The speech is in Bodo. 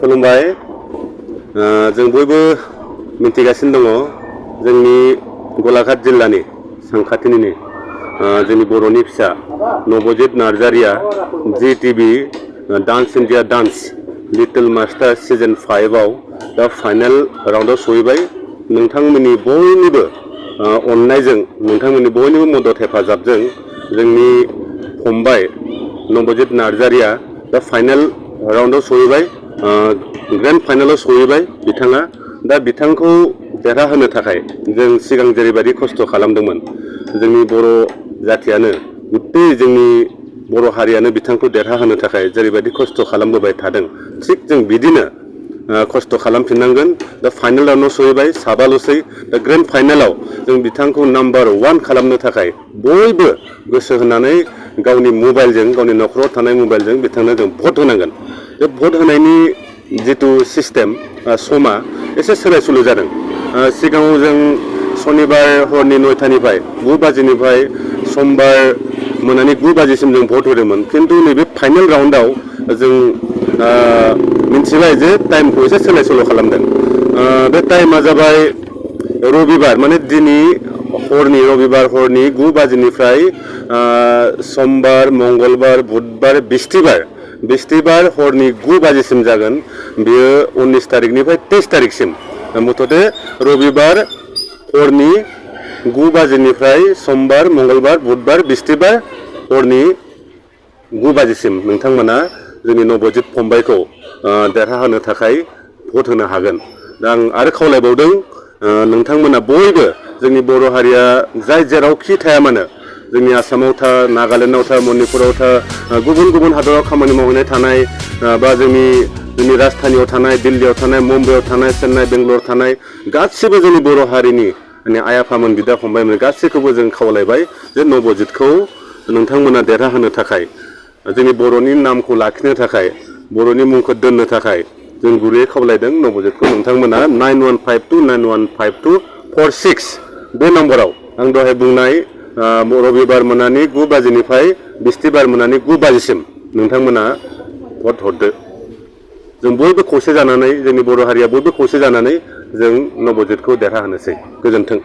खुलुमबाय जों बयबो मिथिगासिनो दङ जोंनि गलाघाट जिल्लानि सानखाथिनि जोंनि बर'नि फिसा Nabajit Narzary Zee dance India dance little master season 5 आव दा फाइनल राउंडआव सहैबाय। नोंथांमोननि बयनिबो अननायजों नोंथांमोननि बयनिबो मदद हेफाजाबजों जोंनि फंबाय नबजित नार्जारिया दा फाइनल राउंडआव सहैबाय, ग्रैंड फाइनलाव सहैबाय बिथाङा। दा बिथांखौ देरहाहोनो थाखाय जों सिगां जेरैबायदि खस्थ' खालामदोंमोन, जोंनि बर' जातियानो गुबै जोंनि बर' हारियानो बिथांखौ देरहाहोनो थाखाय जेरैबायदि खस्थ' खालामबोबाय थादों, थिग जों बिदिनो खस्थ' खालामफिननांगोन। दा फाइनल राउंडआव सहैबाय, साबाल'सै। दा ग्रैंड फाइनलाव जों बिथांखौ नम्बर 1 खालामनो थाखाय बयबो गोसो होनानै गावनि मबाइलजों, गावनि न'खराव थानाय मबाइलजों बिथांनो जों भट होनांगोन। बे भट होनायनि जितु सिस्टेम समा एसे सोलाय सोल' जादों। सिगाङाव जों शनिबार हरनि 9टानिफ्राय 9 बाजिनिफ्राय समबार मोनानि 9 बाजिसिम जों भट होदोंमोन, खिन्थु नैबे फाइनल राउंडआव जों मिथिबाय जे टाइमखौ एसे सोलाय सोल' खालामदों। बे टाइमा जाबाय रबिबार, माने दिनै हरनि रबिबार हरनि 9 बाजिनिफ्राय समबार, मंगलबार, बुधबार, बिस्थिबार हरनि 9 बाजिसिम जागोन। बेयो 19 तारिखनिफ्राय 23 तारिखसिम, मथते रबिबार हरनि 9 बाजिनिफ्राय समबार, मंगलबार, बुधबार, बिस्थिबार हरनि 9 बाजिसिम नोंथांमोना जोंनि नबजित फंबायखौ देरहाहोनो थाखाय भट होनो हागोन। दा आं आरो खावलायबावदों, नोंथांमोना बयबो जोंनि बर' हारिया जाय जेरावखि थाया मानो, जोंनि आसामाव था, नागालेण्डआव था, मणिपुराव था, गुबुन गुबुन हादराव खामानि मावहैनाय थानाय, बा जोंनि राजधानीयाव थानाय, दिल्लीयाव थानाय, मुम्बाइआव थानाय, चेन्नाइ, बेंगलर थानाय गासिबो जोंनि बर' हारिनि आइ आफामोन, बिदा फंबायमोन गासैखौबो जों खावलायबाय जे नबजितखौ नोंथांमोना देरहाहोनो थाखाय, जोंनि बर'नि नामखौ लाखिनो थाखाय, बर'नि मुंखौ दोननो थाखाय जों गुरैयै खावलायदों। नबजितखौ नोंथांमोना 9152915246 बे नम्बराव आं दहाय बुंनाय रबिबार मोनानि 9 बाजिनिफ्राय बिस्थिबार मोनानि 9 बाजिसिम नोंथांमोना भट हरदो। जों बयबो खौसे जानानै, जोंनि बर' हारिया बयबो खौसे जानानै जों नबजितखौ देरहाहोनोसै। गोजोन्थों।